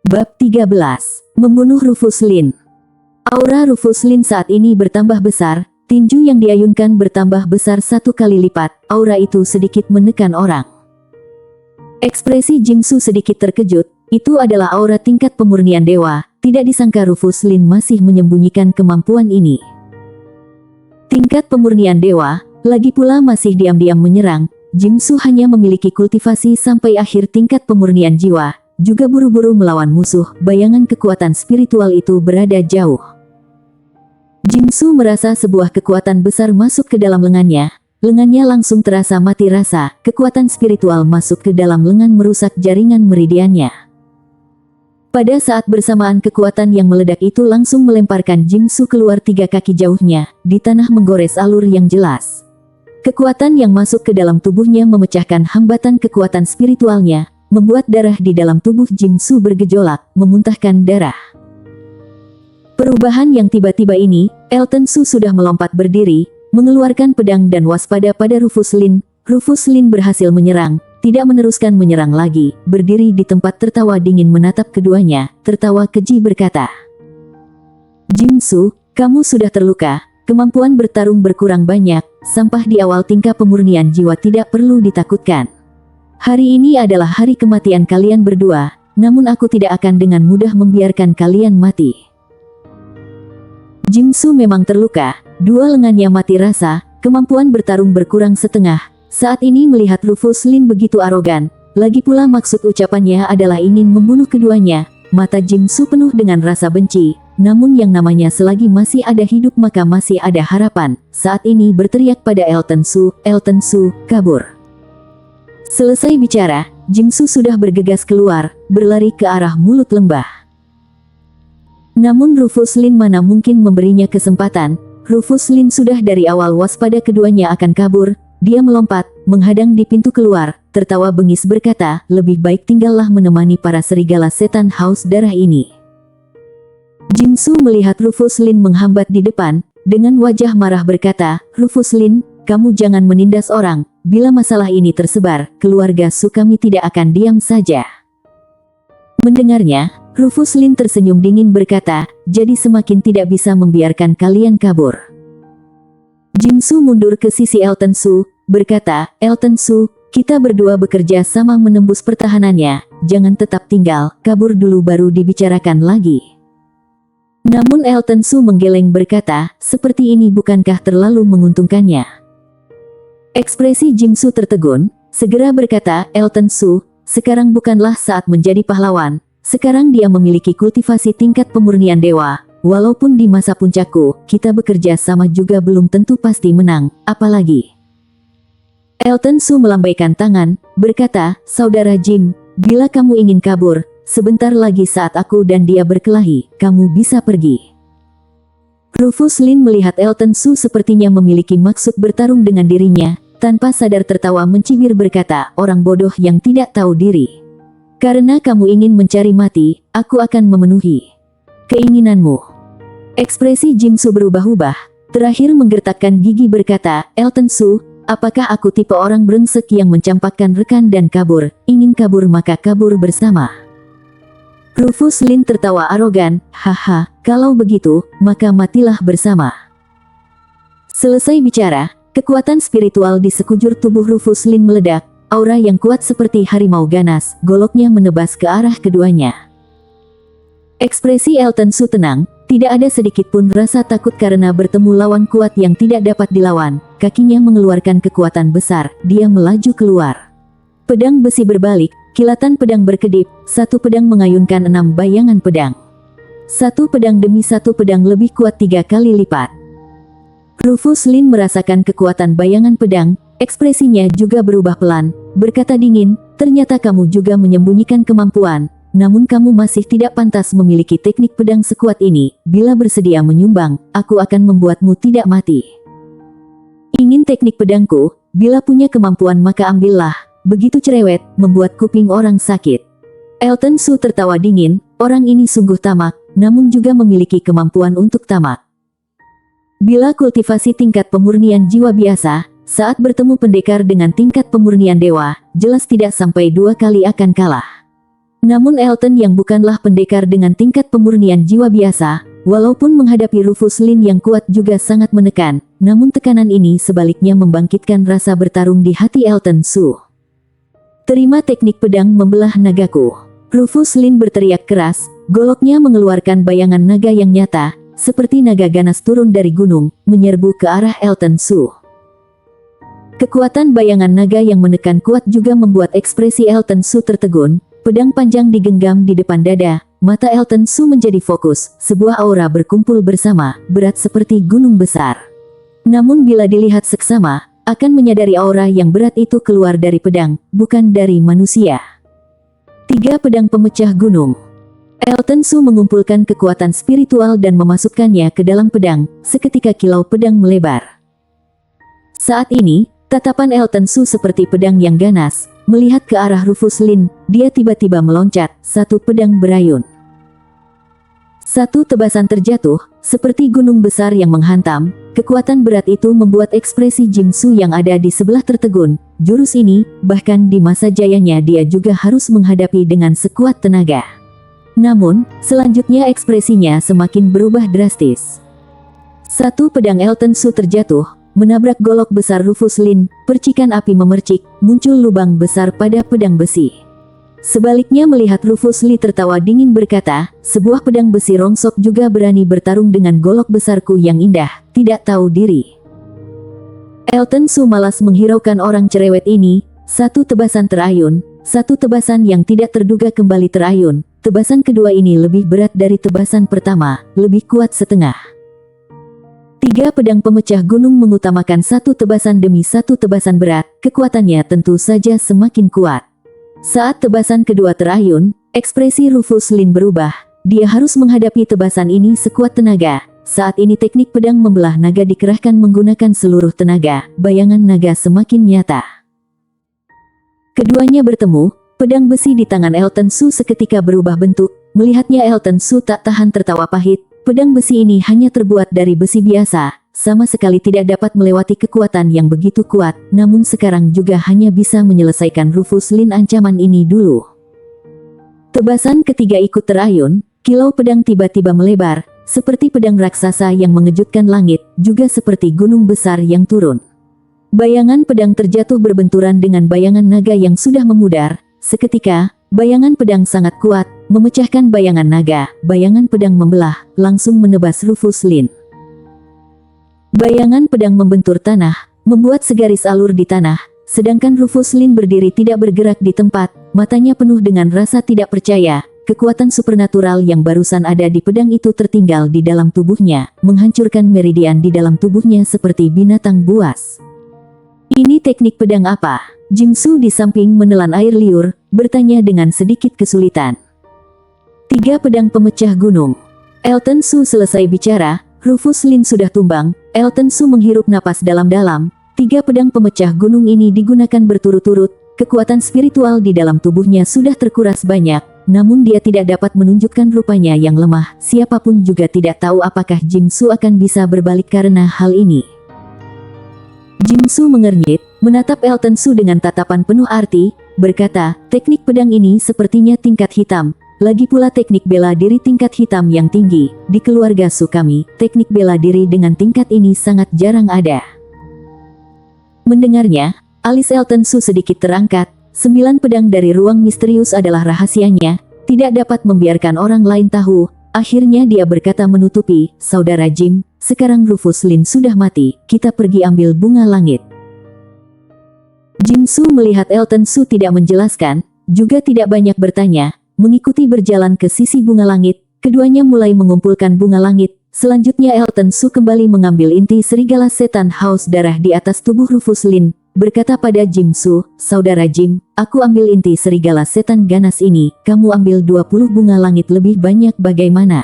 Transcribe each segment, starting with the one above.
Bab 13. Membunuh Rufus Lin. Aura Rufus Lin saat ini bertambah besar, tinju yang diayunkan bertambah besar 1 kali lipat, aura itu sedikit menekan orang. Ekspresi Jingsu sedikit terkejut, itu adalah aura tingkat pemurnian dewa, tidak disangka Rufus Lin masih menyembunyikan kemampuan ini. Tingkat pemurnian dewa, lagi pula masih diam-diam menyerang, Jingsu hanya memiliki kultivasi sampai akhir tingkat pemurnian jiwa, juga buru-buru melawan musuh, bayangan kekuatan spiritual itu berada jauh. Jingsu merasa sebuah kekuatan besar masuk ke dalam lengannya langsung terasa mati rasa, kekuatan spiritual masuk ke dalam lengan merusak jaringan meridiannya. Pada saat bersamaan kekuatan yang meledak itu langsung melemparkan Jingsu keluar 3 kaki jauhnya, di tanah menggores alur yang jelas. Kekuatan yang masuk ke dalam tubuhnya memecahkan hambatan kekuatan spiritualnya, membuat darah di dalam tubuh Jingsu bergejolak, memuntahkan darah. Perubahan yang tiba-tiba ini, Elton Su sudah melompat berdiri, mengeluarkan pedang dan waspada pada Rufus Lin. Rufus Lin berhasil menyerang, tidak meneruskan menyerang lagi, berdiri di tempat tertawa dingin menatap keduanya, tertawa keji berkata, "Jingsu, kamu sudah terluka, kemampuan bertarung berkurang banyak, sampah di awal tingkah pemurnian jiwa tidak perlu ditakutkan. Hari ini adalah hari kematian kalian berdua, namun aku tidak akan dengan mudah membiarkan kalian mati." Jingsu memang terluka, 2 lengannya mati rasa, kemampuan bertarung berkurang setengah. Saat ini melihat Rufus Lin begitu arogan, lagi pula maksud ucapannya adalah ingin membunuh keduanya, mata Jingsu penuh dengan rasa benci. Namun yang namanya selagi masih ada hidup maka masih ada harapan. Saat ini berteriak pada Elton Su, "Elton Su, kabur!" Selesai bicara, Jingsu sudah bergegas keluar, berlari ke arah mulut lembah. Namun Rufus Lin mana mungkin memberinya kesempatan. Rufus Lin sudah dari awal waspada keduanya akan kabur. Dia melompat, menghadang di pintu keluar, tertawa bengis berkata, "Lebih baik tinggallah menemani para serigala setan haus darah ini." Jingsu melihat Rufus Lin menghambat di depan, dengan wajah marah berkata, "Rufus Lin, kamu jangan menindas orang. Bila masalah ini tersebar, keluarga Su kami tidak akan diam saja." Mendengarnya, Rufus Lin tersenyum dingin berkata, "Jadi semakin tidak bisa membiarkan kalian kabur." Jingsu mundur ke sisi Elton Su, berkata, "Elton Su, kita berdua bekerja sama menembus pertahanannya, jangan tetap tinggal, kabur dulu baru dibicarakan lagi." Namun Elton Su menggeleng berkata, "Seperti ini bukankah terlalu menguntungkannya?" Ekspresi Jingsu tertegun, segera berkata, "Elton Su, sekarang bukanlah saat menjadi pahlawan. Sekarang dia memiliki kultivasi tingkat pemurnian dewa. Walaupun di masa puncakku, kita bekerja sama juga belum tentu pasti menang, apalagi." Elton Su melambaikan tangan, berkata, "Saudara Jim, bila kamu ingin kabur, sebentar lagi saat aku dan dia berkelahi, kamu bisa pergi." Rufus Lin melihat Elton Su sepertinya memiliki maksud bertarung dengan dirinya, tanpa sadar tertawa mencibir berkata, "Orang bodoh yang tidak tahu diri. Karena kamu ingin mencari mati, aku akan memenuhi keinginanmu." Ekspresi Jingsu berubah-ubah, terakhir menggertakkan gigi berkata, "Elton Su, apakah aku tipe orang brengsek yang mencampakkan rekan dan kabur? Ingin kabur maka kabur bersama." Rufus Lin tertawa arogan, "Haha, kalau begitu, maka matilah bersama." Selesai bicara, kekuatan spiritual di sekujur tubuh Rufus Lin meledak, aura yang kuat seperti harimau ganas, goloknya menebas ke arah keduanya. Ekspresi Elton Su tenang, tidak ada sedikit pun rasa takut karena bertemu lawan kuat yang tidak dapat dilawan. Kakinya mengeluarkan kekuatan besar, dia melaju keluar. Pedang besi berbalik, kilatan pedang berkedip, 1 pedang mengayunkan 6 bayangan pedang. 1 pedang demi 1 pedang lebih kuat 3 kali lipat. Rufus Lin merasakan kekuatan bayangan pedang, ekspresinya juga berubah pelan, berkata dingin, "Ternyata kamu juga menyembunyikan kemampuan, namun kamu masih tidak pantas memiliki teknik pedang sekuat ini. Bila bersedia menyumbang, aku akan membuatmu tidak mati." "Ingin teknik pedangku? Bila punya kemampuan maka ambillah." Begitu cerewet, membuat kuping orang sakit. Elton Su tertawa dingin, orang ini sungguh tamak, namun juga memiliki kemampuan untuk tamak. Bila kultivasi tingkat pemurnian jiwa biasa, saat bertemu pendekar dengan tingkat pemurnian dewa, jelas tidak sampai 2 kali akan kalah. Namun Elton yang bukanlah pendekar dengan tingkat pemurnian jiwa biasa, walaupun menghadapi Rufus Lin yang kuat juga sangat menekan, namun tekanan ini sebaliknya membangkitkan rasa bertarung di hati Elton Su. "Terima teknik pedang membelah nagaku." Rufus Lin berteriak keras, goloknya mengeluarkan bayangan naga yang nyata, seperti naga ganas turun dari gunung, menyerbu ke arah Elton Su. Kekuatan bayangan naga yang menekan kuat juga membuat ekspresi Elton Su tertegun, pedang panjang digenggam di depan dada, mata Elton Su menjadi fokus, sebuah aura berkumpul bersama, berat seperti gunung besar. Namun bila dilihat seksama, akan menyadari aura yang berat itu keluar dari pedang, bukan dari manusia. 3 pedang pemecah gunung. Elton Su mengumpulkan kekuatan spiritual dan memasukkannya ke dalam pedang, seketika kilau pedang melebar. Saat ini, tatapan Elton Su seperti pedang yang ganas, melihat ke arah Rufus Lin, dia tiba-tiba meloncat, satu pedang berayun. Satu tebasan terjatuh, seperti gunung besar yang menghantam, kekuatan berat itu membuat ekspresi Jim Su yang ada di sebelah tertegun, jurus ini, bahkan di masa jayanya dia juga harus menghadapi dengan sekuat tenaga. Namun, selanjutnya ekspresinya semakin berubah drastis. Satu pedang Elton Su terjatuh, menabrak golok besar Rufus Lin, percikan api memercik, muncul lubang besar pada pedang besi. Sebaliknya melihat Rufus Lee tertawa dingin berkata, "Sebuah pedang besi rongsok juga berani bertarung dengan golok besarku yang indah, tidak tahu diri." Elton Su malas menghiraukan orang cerewet ini, satu tebasan terayun, satu tebasan yang tidak terduga kembali terayun. Tebasan kedua ini lebih berat dari tebasan pertama, lebih kuat setengah. 3 pedang pemecah gunung mengutamakan satu tebasan demi satu tebasan berat, kekuatannya tentu saja semakin kuat. Saat tebasan kedua terayun, ekspresi Rufus Lin berubah, dia harus menghadapi tebasan ini sekuat tenaga. Saat ini teknik pedang membelah naga dikerahkan menggunakan seluruh tenaga, bayangan naga semakin nyata. Keduanya bertemu, pedang besi di tangan Elton Su seketika berubah bentuk, melihatnya Elton Su tak tahan tertawa pahit, pedang besi ini hanya terbuat dari besi biasa, sama sekali tidak dapat melewati kekuatan yang begitu kuat, namun sekarang juga hanya bisa menyelesaikan Rufus Lin ancaman ini dulu. Tebasan ketiga ikut terayun, kilau pedang tiba-tiba melebar, seperti pedang raksasa yang mengejutkan langit, juga seperti gunung besar yang turun. Bayangan pedang terjatuh berbenturan dengan bayangan naga yang sudah memudar. Seketika, bayangan pedang sangat kuat, memecahkan bayangan naga, bayangan pedang membelah, langsung menebas Rufus Lin. Bayangan pedang membentur tanah, membuat segaris alur di tanah, sedangkan Rufus Lin berdiri tidak bergerak di tempat, matanya penuh dengan rasa tidak percaya, kekuatan supernatural yang barusan ada di pedang itu tertinggal di dalam tubuhnya, menghancurkan meridian di dalam tubuhnya seperti binatang buas. "Ini teknik pedang apa?" Jim Su di samping menelan air liur, bertanya dengan sedikit kesulitan. 3 pedang pemecah gunung. Elton Su selesai bicara, Rufus Lin sudah tumbang, Elton Su menghirup napas dalam-dalam. 3 pedang pemecah gunung ini digunakan berturut-turut, kekuatan spiritual di dalam tubuhnya sudah terkuras banyak, namun dia tidak dapat menunjukkan rupanya yang lemah, siapapun juga tidak tahu apakah Jim Su akan bisa berbalik karena hal ini. Jim Su mengernyit, menatap Elton Su dengan tatapan penuh arti, berkata, "Teknik pedang ini sepertinya tingkat hitam, lagi pula teknik bela diri tingkat hitam yang tinggi. Di keluarga Su kami, teknik bela diri dengan tingkat ini sangat jarang ada." Mendengarnya, alis Elton Su sedikit terangkat, 9 pedang dari ruang misterius adalah rahasianya, tidak dapat membiarkan orang lain tahu. Akhirnya dia berkata menutupi, "Saudara Jim, sekarang Rufus Lin sudah mati, kita pergi ambil bunga langit." Jim Su melihat Elton Su tidak menjelaskan, juga tidak banyak bertanya, mengikuti berjalan ke sisi bunga langit, keduanya mulai mengumpulkan bunga langit. Selanjutnya Elton Su kembali mengambil inti serigala setan haus darah di atas tubuh Rufus Lin, berkata pada Jim Su, "Saudara Jim, aku ambil inti serigala setan ganas ini, kamu ambil 20 bunga langit lebih banyak bagaimana?"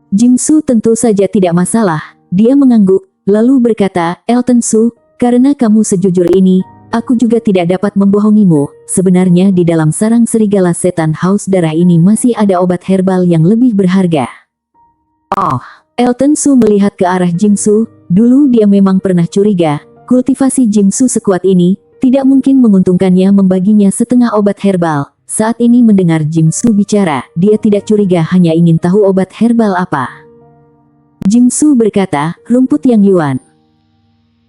Jim Su tentu saja tidak masalah, dia mengangguk, lalu berkata, "Elton Su, karena kamu sejujur ini, aku juga tidak dapat membohongimu, sebenarnya di dalam sarang serigala setan haus darah ini masih ada obat herbal yang lebih berharga." Oh, Elton Su melihat ke arah Jim Su, dulu dia memang pernah curiga, kultivasi Jim Su sekuat ini, tidak mungkin menguntungkannya membaginya setengah obat herbal. saat ini mendengar Jim Su bicara, dia tidak curiga hanya ingin tahu obat herbal apa. Jim Su berkata, rumput Yang Yuan.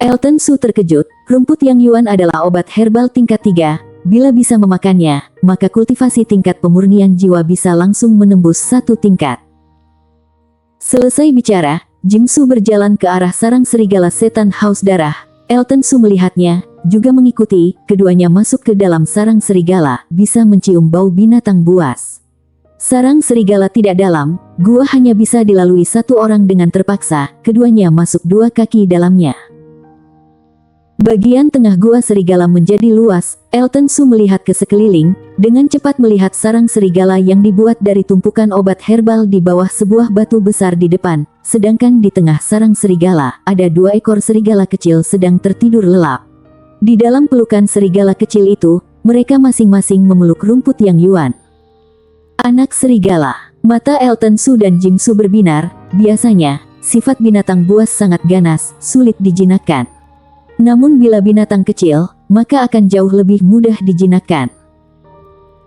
Elton Su terkejut, rumput Yang Yuan adalah obat herbal tingkat 3, bila bisa memakannya, maka kultivasi tingkat pemurnian jiwa bisa langsung menembus 1 tingkat. Selesai bicara, Jim Su berjalan ke arah sarang serigala setan haus darah. Elton Su melihatnya, juga mengikuti, keduanya masuk ke dalam sarang serigala, bisa mencium bau binatang buas. Sarang serigala tidak dalam, gua hanya bisa dilalui 1 orang dengan terpaksa, keduanya masuk 2 kaki dalamnya. Bagian tengah gua serigala menjadi luas, Elton Su melihat ke sekeliling, dengan cepat melihat sarang serigala yang dibuat dari tumpukan obat herbal di bawah sebuah batu besar di depan, sedangkan di tengah sarang serigala, ada 2 ekor serigala kecil sedang tertidur lelap. Di dalam pelukan serigala kecil itu, mereka masing-masing memeluk rumput Yang Yuan. Anak serigala. Mata Elton Su dan Jim Su berbinar, biasanya, sifat binatang buas sangat ganas, sulit dijinakkan. Namun bila binatang kecil, maka akan jauh lebih mudah dijinakkan.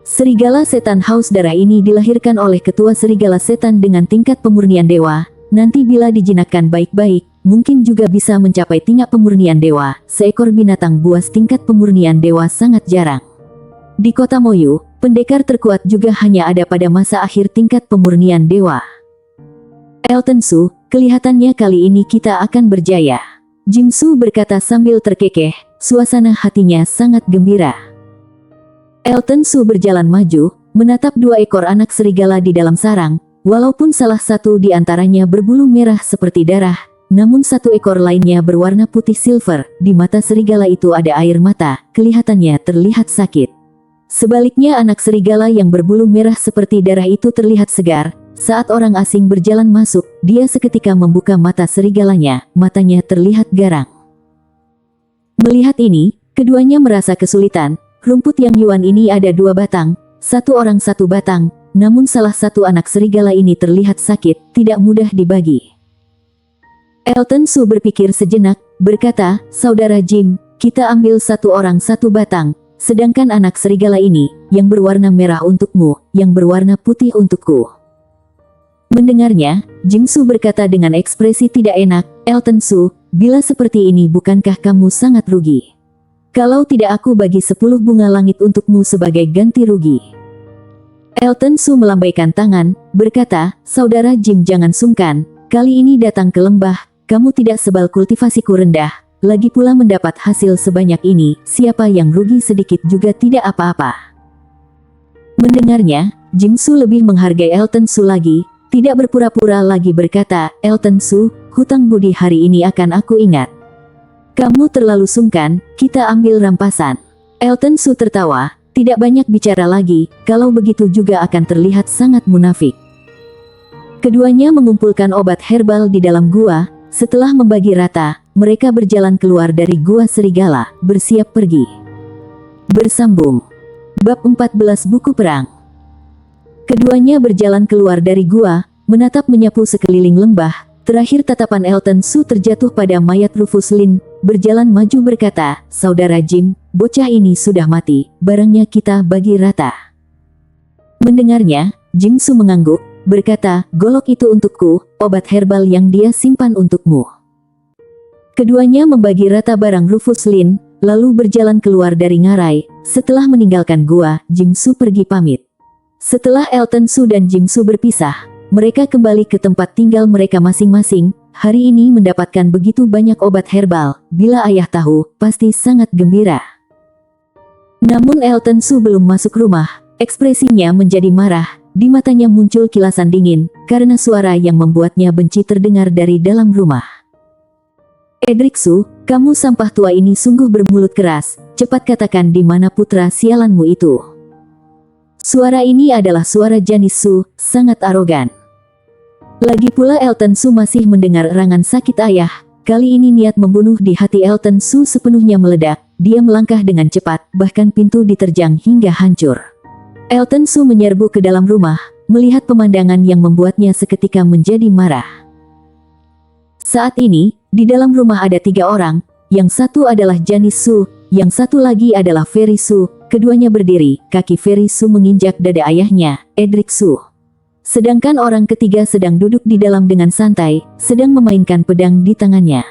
Serigala setan haus darah ini dilahirkan oleh ketua serigala setan dengan tingkat pemurnian dewa. Nanti bila dijinakkan baik-baik, mungkin juga bisa mencapai tingkat pemurnian dewa. Seekor binatang buas tingkat pemurnian dewa sangat jarang. Di kota Moyu, pendekar terkuat juga hanya ada pada masa akhir tingkat pemurnian dewa. Elton Su, kelihatannya kali ini kita akan berjaya. Jim Su berkata sambil terkekeh, suasana hatinya sangat gembira. Elton Su berjalan maju, menatap 2 ekor anak serigala di dalam sarang, walaupun salah satu di antaranya berbulu merah seperti darah, namun 1 ekor lainnya berwarna putih silver, di mata serigala itu ada air mata, kelihatannya terlihat sakit. Sebaliknya anak serigala yang berbulu merah seperti darah itu terlihat segar. Saat orang asing berjalan masuk, dia seketika membuka mata serigalanya, matanya terlihat garang. Melihat ini, keduanya merasa kesulitan. Rumput Yang Yuan ini ada 2 batang, 1 orang 1 batang, namun salah satu anak serigala ini terlihat sakit, tidak mudah dibagi. Elton Su berpikir sejenak, berkata, saudara Jim, kita ambil 1 orang 1 batang, sedangkan anak serigala ini, yang berwarna merah untukmu, yang berwarna putih untukku. Mendengarnya, Jim Su berkata dengan ekspresi tidak enak, Elton Su, bila seperti ini bukankah kamu sangat rugi? Kalau tidak aku bagi 10 bunga langit untukmu sebagai ganti rugi. Elton Su melambaikan tangan, berkata, saudara Jim jangan sungkan, kali ini datang ke lembah, kamu tidak sebal kultivasiku rendah, lagi pula mendapat hasil sebanyak ini, siapa yang rugi sedikit juga tidak apa-apa. Mendengarnya, Jim Su lebih menghargai Elton Su lagi, tidak berpura-pura lagi berkata, Elton Su, hutang budi hari ini akan aku ingat. Kamu terlalu sungkan, kita ambil rampasan. Elton Su tertawa, tidak banyak bicara lagi, kalau begitu juga akan terlihat sangat munafik. Keduanya mengumpulkan obat herbal di dalam gua, setelah membagi rata, mereka berjalan keluar dari gua serigala, bersiap pergi. Bersambung. Bab 14 Buku Perang. Keduanya berjalan keluar dari gua, menatap menyapu sekeliling lembah. Terakhir tatapan Elton Su terjatuh pada mayat Rufus Lin, berjalan maju berkata, saudara Jim, bocah ini sudah mati, barangnya kita bagi rata. Mendengarnya, Jim Su mengangguk, berkata, golok itu untukku, obat herbal yang dia simpan untukmu. Keduanya membagi rata barang Rufus Lin, lalu berjalan keluar dari ngarai. Setelah meninggalkan gua, Jim Su pergi pamit. Setelah Elton Su dan Jim Su berpisah, mereka kembali ke tempat tinggal mereka masing-masing. Hari ini mendapatkan begitu banyak obat herbal, bila ayah tahu, pasti sangat gembira. Namun Elton Su belum masuk rumah, ekspresinya menjadi marah, di matanya muncul kilasan dingin, karena suara yang membuatnya benci terdengar dari dalam rumah. Edric Su, kamu sampah tua ini sungguh bermulut keras, cepat katakan di mana putra sialanmu itu. Suara ini adalah suara Janice Su, sangat arogan. Lagi pula Elton Su masih mendengar erangan sakit ayah, kali ini niat membunuh di hati Elton Su sepenuhnya meledak, dia melangkah dengan cepat, bahkan pintu diterjang hingga hancur. Elton Su menyerbu ke dalam rumah, melihat pemandangan yang membuatnya seketika menjadi marah. Saat ini, di dalam rumah ada 3 orang, yang satu adalah Janice Su, yang satu lagi adalah Ferry Su, keduanya berdiri, kaki Ferry Su menginjak dada ayahnya, Edric Su. Sedangkan orang ketiga sedang duduk di dalam dengan santai, sedang memainkan pedang di tangannya.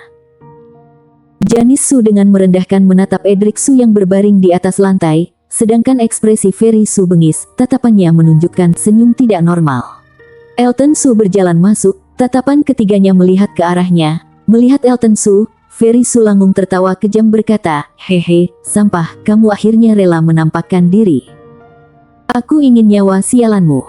Janis Su dengan merendahkan menatap Edric Su yang berbaring di atas lantai, sedangkan ekspresi Ferry Su bengis, tatapannya menunjukkan senyum tidak normal. Elton Su berjalan masuk, tatapan ketiganya melihat ke arahnya. Melihat Elton Su, Ferry Su langung tertawa kejam berkata, "Hehe, sampah, kamu akhirnya rela menampakkan diri. Aku ingin nyawa sialanmu."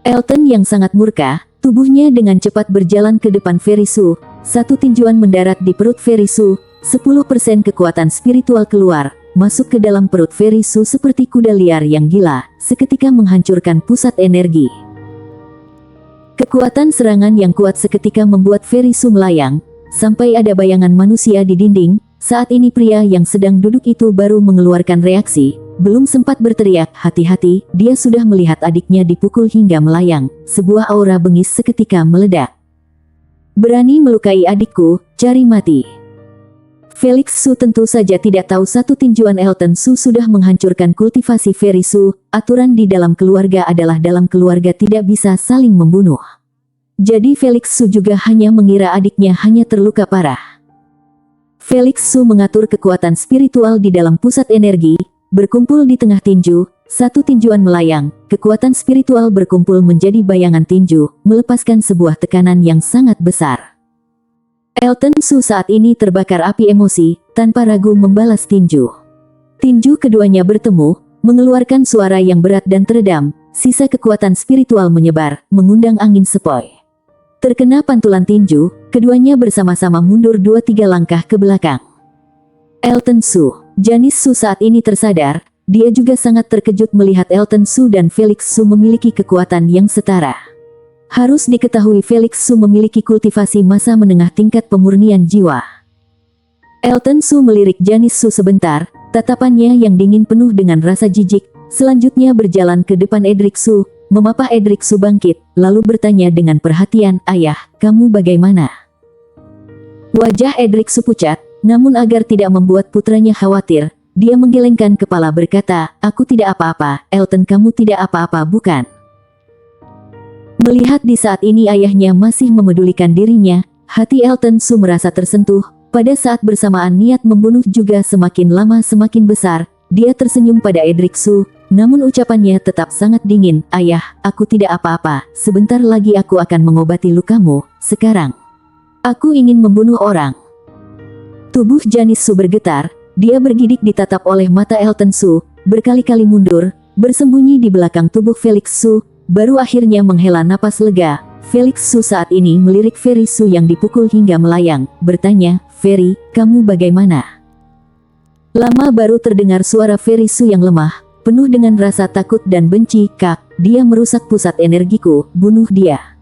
Elton yang sangat murka, tubuhnya dengan cepat berjalan ke depan Ferry Su. Satu tinjuan mendarat di perut Ferry Su, 10% kekuatan spiritual keluar, masuk ke dalam perut Ferry Su seperti kuda liar yang gila, seketika menghancurkan pusat energi. Kekuatan serangan yang kuat seketika membuat Ferry Su melayang, sampai ada bayangan manusia di dinding. Saat ini pria yang sedang duduk itu baru mengeluarkan reaksi. Belum sempat berteriak, "Hati-hati," dia sudah melihat adiknya dipukul hingga melayang. Sebuah aura bengis seketika meledak. "Berani melukai adikku, cari mati." Felix Su tentu saja tidak tahu satu tinjuan Elton Su sudah menghancurkan kultivasi Ferry Su. Aturan di dalam keluarga adalah dalam keluarga tidak bisa saling membunuh. Jadi Felix Su juga hanya mengira adiknya hanya terluka parah. Felix Su mengatur kekuatan spiritual di dalam pusat energi, berkumpul di tengah tinju, satu tinjuan melayang, kekuatan spiritual berkumpul menjadi bayangan tinju, melepaskan sebuah tekanan yang sangat besar. Elton Su saat ini terbakar api emosi, tanpa ragu membalas tinju. Tinju keduanya bertemu, mengeluarkan suara yang berat dan teredam, sisa kekuatan spiritual menyebar, mengundang angin sepoi. Terkena pantulan tinju, keduanya bersama-sama mundur 2-3 langkah ke belakang. Elton Su, Janis Su saat ini tersadar, dia juga sangat terkejut melihat Elton Su dan Felix Su memiliki kekuatan yang setara. Harus diketahui Felix Su memiliki kultivasi masa menengah tingkat pemurnian jiwa. Elton Su melirik Janis Su sebentar, tatapannya yang dingin penuh dengan rasa jijik, selanjutnya berjalan ke depan Edric Su, memapah Edric Su bangkit, lalu bertanya dengan perhatian, "Ayah, kamu bagaimana?" Wajah Edric Su pucat, namun agar tidak membuat putranya khawatir, dia menggelengkan kepala berkata, "Aku tidak apa-apa, Elton, kamu tidak apa-apa bukan?" Melihat di saat ini ayahnya masih memedulikan dirinya, hati Elton Su merasa tersentuh. Pada saat bersamaan niat membunuh juga semakin lama semakin besar. Dia tersenyum pada Edric Su, namun ucapannya tetap sangat dingin. "Ayah, aku tidak apa-apa, sebentar lagi aku akan mengobati lukamu. Sekarang, aku ingin membunuh orang." Tubuh Janis Su bergetar, dia bergidik ditatap oleh mata Elton Su, berkali-kali mundur, bersembunyi di belakang tubuh Felix Su, baru akhirnya menghela napas lega. Felix Su saat ini melirik Ferry Su yang dipukul hingga melayang, bertanya, "Ferry, kamu bagaimana?" Lama baru terdengar suara Ferry Su yang lemah, penuh dengan rasa takut dan benci. "Kak, dia merusak pusat energiku, bunuh dia."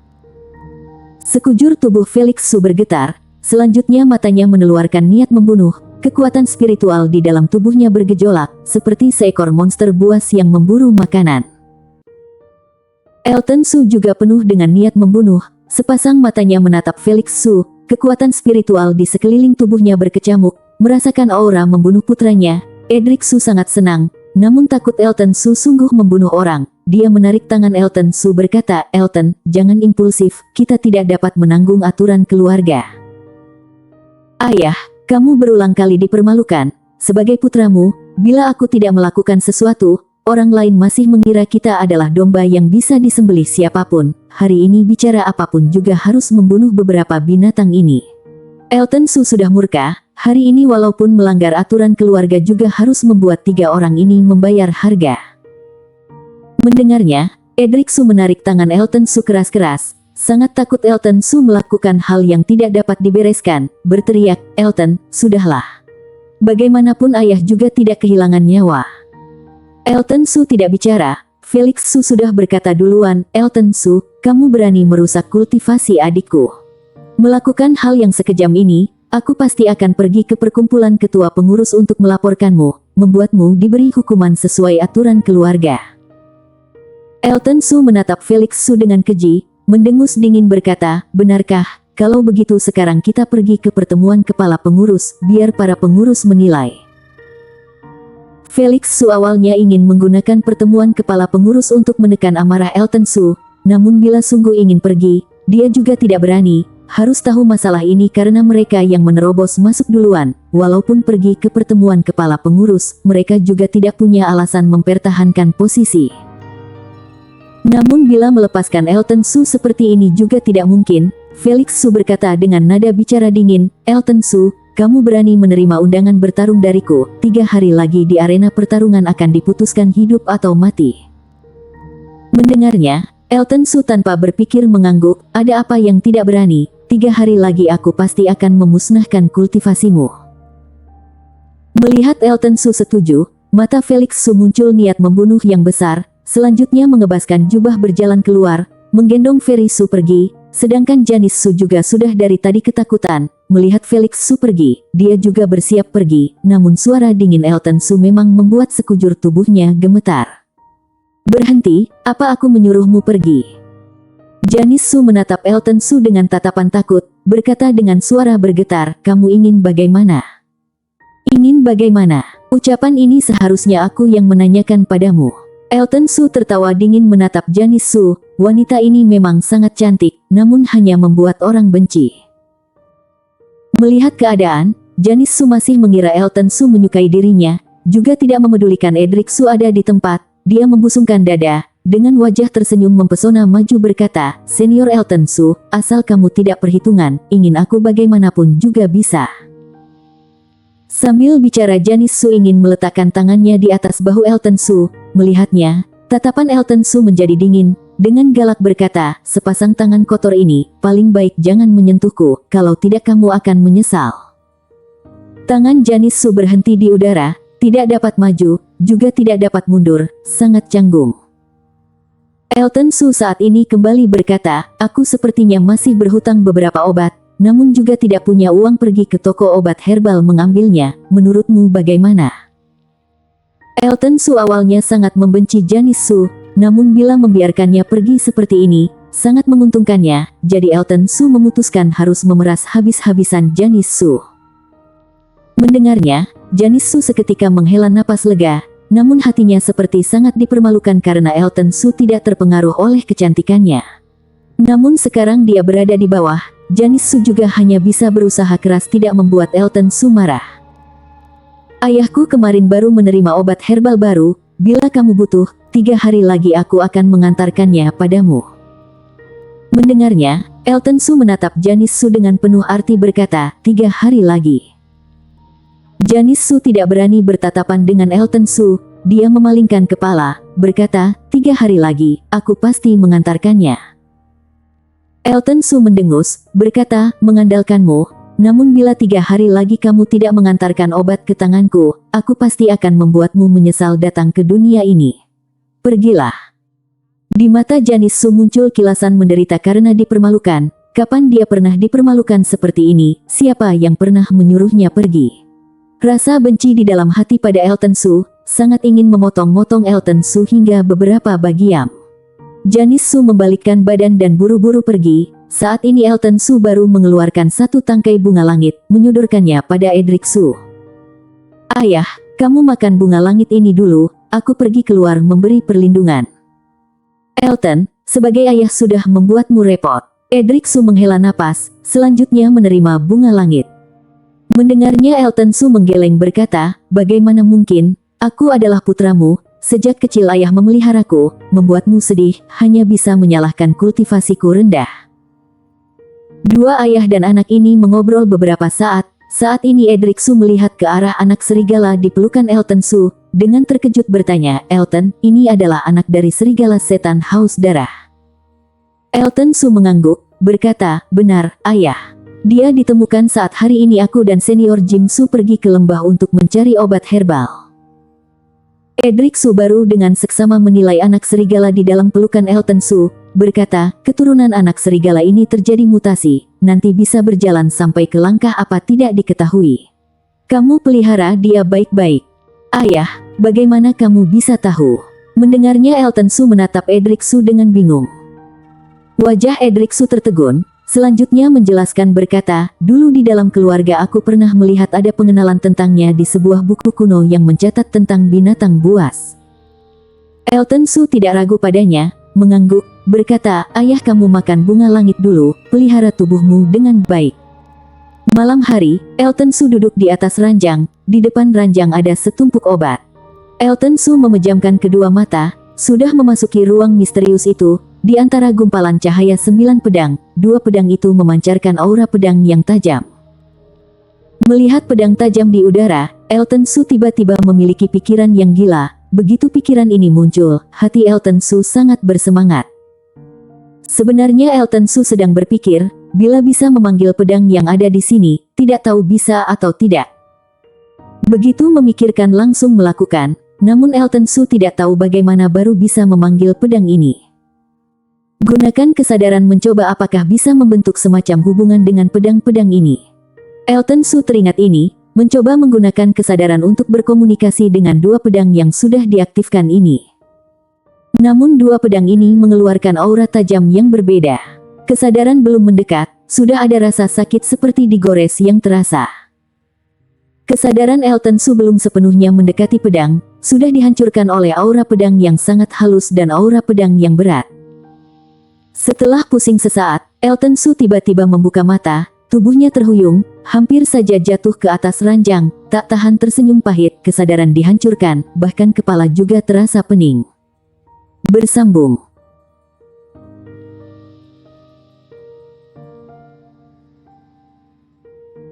Sekujur tubuh Felix Su bergetar, selanjutnya matanya meneluarkan niat membunuh. Kekuatan spiritual di dalam tubuhnya bergejolak, seperti seekor monster buas yang memburu makanan. Elton Su juga penuh dengan niat membunuh, sepasang matanya menatap Felix Su, kekuatan spiritual di sekeliling tubuhnya berkecamuk, merasakan aura membunuh putranya. Edric Su sangat senang, namun takut Elton Su sungguh membunuh orang. Dia menarik tangan Elton Su berkata, "Elton, jangan impulsif, kita tidak dapat menanggung aturan keluarga." "Ayah, kamu berulang kali dipermalukan. Sebagai putramu, bila aku tidak melakukan sesuatu, orang lain masih mengira kita adalah domba yang bisa disembelih siapapun. Hari ini bicara apapun juga harus membunuh beberapa binatang ini." Elton Su sudah murka, hari ini walaupun melanggar aturan keluarga juga harus membuat 3 orang ini membayar harga. Mendengarnya, Edric Su menarik tangan Elton Su keras-keras, sangat takut Elton Su melakukan hal yang tidak dapat dibereskan, berteriak, "Elton, sudahlah. Bagaimanapun ayah juga tidak kehilangan nyawa." Elton Su tidak bicara, Felix Su sudah berkata duluan, "Elton Su, kamu berani merusak kultivasi adikku. Melakukan hal yang sekejam ini, aku pasti akan pergi ke perkumpulan ketua pengurus untuk melaporkanmu, membuatmu diberi hukuman sesuai aturan keluarga." Elton Su menatap Felix Su dengan keji, mendengus dingin berkata, "Benarkah? Kalau begitu sekarang kita pergi ke pertemuan kepala pengurus, biar para pengurus menilai." Felix Su awalnya ingin menggunakan pertemuan kepala pengurus untuk menekan amarah Elton Su, namun bila sungguh ingin pergi, dia juga tidak berani. Harus tahu masalah ini karena mereka yang menerobos masuk duluan. Walaupun pergi ke pertemuan kepala pengurus, mereka juga tidak punya alasan mempertahankan posisi. Namun bila melepaskan Elton Su seperti ini juga tidak mungkin. Felix Su berkata dengan nada bicara dingin, "Elton Su, kamu berani menerima undangan bertarung dariku. 3 hari lagi di arena pertarungan akan diputuskan hidup atau mati." Mendengarnya, Elton Su tanpa berpikir mengangguk, "Ada apa yang tidak berani? 3 hari lagi aku pasti akan memusnahkan kultivasimu." Melihat Elton Su setuju, mata Felix Su muncul niat membunuh yang besar. Selanjutnya mengebaskan jubah berjalan keluar, menggendong Ferry Su pergi. Sedangkan Janice Su juga sudah dari tadi ketakutan. Melihat Felix Su pergi, dia juga bersiap pergi. Namun suara dingin Elton Su memang membuat sekujur tubuhnya gemetar. "Berhenti, apa aku menyuruhmu pergi?" Janice Su menatap Elton Su dengan tatapan takut, berkata dengan suara bergetar, "Kamu ingin bagaimana?" "Ingin bagaimana? Ucapan ini seharusnya aku yang menanyakan padamu." Elton Su tertawa dingin menatap Janice Su. Wanita ini memang sangat cantik, namun hanya membuat orang benci. Melihat keadaan, Janice Su masih mengira Elton Su menyukai dirinya, juga tidak memedulikan Edric Su ada di tempat. Dia membusungkan dada, dengan wajah tersenyum mempesona maju berkata, "Senior Elton Su, asal kamu tidak perhitungan, ingin aku bagaimanapun juga bisa." Sambil bicara Janice Su ingin meletakkan tangannya di atas bahu Elton Su. Melihatnya, tatapan Elton Su menjadi dingin. Dengan galak berkata, "Sepasang tangan kotor ini, paling baik jangan menyentuhku, kalau tidak kamu akan menyesal." Tangan Janice Su berhenti di udara, tidak dapat maju, juga tidak dapat mundur, sangat canggung. Elton Su saat ini kembali berkata, "Aku sepertinya masih berhutang beberapa obat, namun juga tidak punya uang pergi ke toko obat herbal mengambilnya. Menurutmu bagaimana?" Elton Su awalnya sangat membenci Janice Su, namun bila membiarkannya pergi seperti ini, sangat menguntungkannya. Jadi Elton Su memutuskan harus memeras habis-habisan Janice Su. Mendengarnya, Janice Su seketika menghela napas lega, namun hatinya seperti sangat dipermalukan karena Elton Su tidak terpengaruh oleh kecantikannya. Namun sekarang dia berada di bawah, Janice Su juga hanya bisa berusaha keras tidak membuat Elton Su marah. "Ayahku kemarin baru menerima obat herbal baru, bila kamu butuh, 3 hari lagi aku akan mengantarkannya padamu." Mendengarnya, Elton Su menatap Janice Su dengan penuh arti berkata, 3 hari lagi. Janice Su tidak berani bertatapan dengan Elton Su, dia memalingkan kepala, berkata, 3 hari lagi, aku pasti mengantarkannya. Elton Su mendengus, berkata, "Mengandalkanmu. Namun bila 3 hari lagi kamu tidak mengantarkan obat ke tanganku, aku pasti akan membuatmu menyesal datang ke dunia ini. Pergilah." Di mata Janice Su muncul kilasan menderita karena dipermalukan. Kapan dia pernah dipermalukan seperti ini? Siapa yang pernah menyuruhnya pergi? Rasa benci di dalam hati pada Elton Su, sangat ingin memotong-motong Elton Su hingga beberapa bagian. Janice Su membalikkan badan dan buru-buru pergi. Saat ini Elton Su baru mengeluarkan satu tangkai bunga langit, menyodorkannya pada Edric Su. "Ayah, kamu makan bunga langit ini dulu, aku pergi keluar memberi perlindungan." "Elton, sebagai ayah sudah membuatmu repot." Edric Su menghela napas, selanjutnya menerima bunga langit. Mendengarnya Elton Su menggeleng berkata, "Bagaimana mungkin, aku adalah putramu, sejak kecil ayah memeliharaku, membuatmu sedih, hanya bisa menyalahkan kultivasiku rendah." Dua ayah dan anak ini mengobrol beberapa saat. Saat ini Edric Su melihat ke arah anak serigala di pelukan Elton Su, dengan terkejut bertanya, "Elton, ini adalah anak dari serigala setan haus darah." Elton Su mengangguk, berkata, "Benar, ayah. Dia ditemukan saat hari ini aku dan senior Jim Su pergi ke lembah untuk mencari obat herbal." Edric Su baru dengan seksama menilai anak serigala di dalam pelukan Elton Su, berkata, "Keturunan anak serigala ini terjadi mutasi, nanti bisa berjalan sampai ke langkah apa tidak diketahui. Kamu pelihara dia baik-baik." "Ayah, bagaimana kamu bisa tahu?" Mendengarnya Elton Su menatap Edric Su dengan bingung. Wajah Edric Su tertegun, Selanjutnya menjelaskan berkata, dulu di dalam keluarga aku pernah melihat ada pengenalan tentangnya di sebuah buku kuno yang mencatat tentang binatang buas. Elton Su tidak ragu padanya, mengangguk, berkata, ayah kamu makan bunga langit dulu, pelihara tubuhmu dengan baik. Malam hari, Elton Su duduk di atas ranjang, di depan ranjang ada setumpuk obat. Elton Su memejamkan kedua mata, sudah memasuki ruang misterius itu. Di antara gumpalan cahaya 9 pedang, 2 pedang itu memancarkan aura pedang yang tajam. Melihat pedang tajam di udara, Elton Su tiba-tiba memiliki pikiran yang gila. Begitu pikiran ini muncul, hati Elton Su sangat bersemangat. Sebenarnya Elton Su sedang berpikir, bila bisa memanggil pedang yang ada di sini, tidak tahu bisa atau tidak. Begitu memikirkan langsung melakukan, namun Elton Su tidak tahu bagaimana baru bisa memanggil pedang ini. Gunakan kesadaran mencoba apakah bisa membentuk semacam hubungan dengan pedang-pedang ini. Elton Su teringat ini, mencoba menggunakan kesadaran untuk berkomunikasi dengan 2 pedang yang sudah diaktifkan ini. Namun 2 pedang ini mengeluarkan aura tajam yang berbeda. Kesadaran belum mendekat, sudah ada rasa sakit seperti digores yang terasa. Kesadaran Elton Su belum sepenuhnya mendekati pedang, sudah dihancurkan oleh aura pedang yang sangat halus dan aura pedang yang berat. Setelah pusing sesaat, Elton Su tiba-tiba membuka mata, tubuhnya terhuyung, hampir saja jatuh ke atas ranjang, tak tahan tersenyum pahit, kesadaran dihancurkan, bahkan kepala juga terasa pening. Bersambung.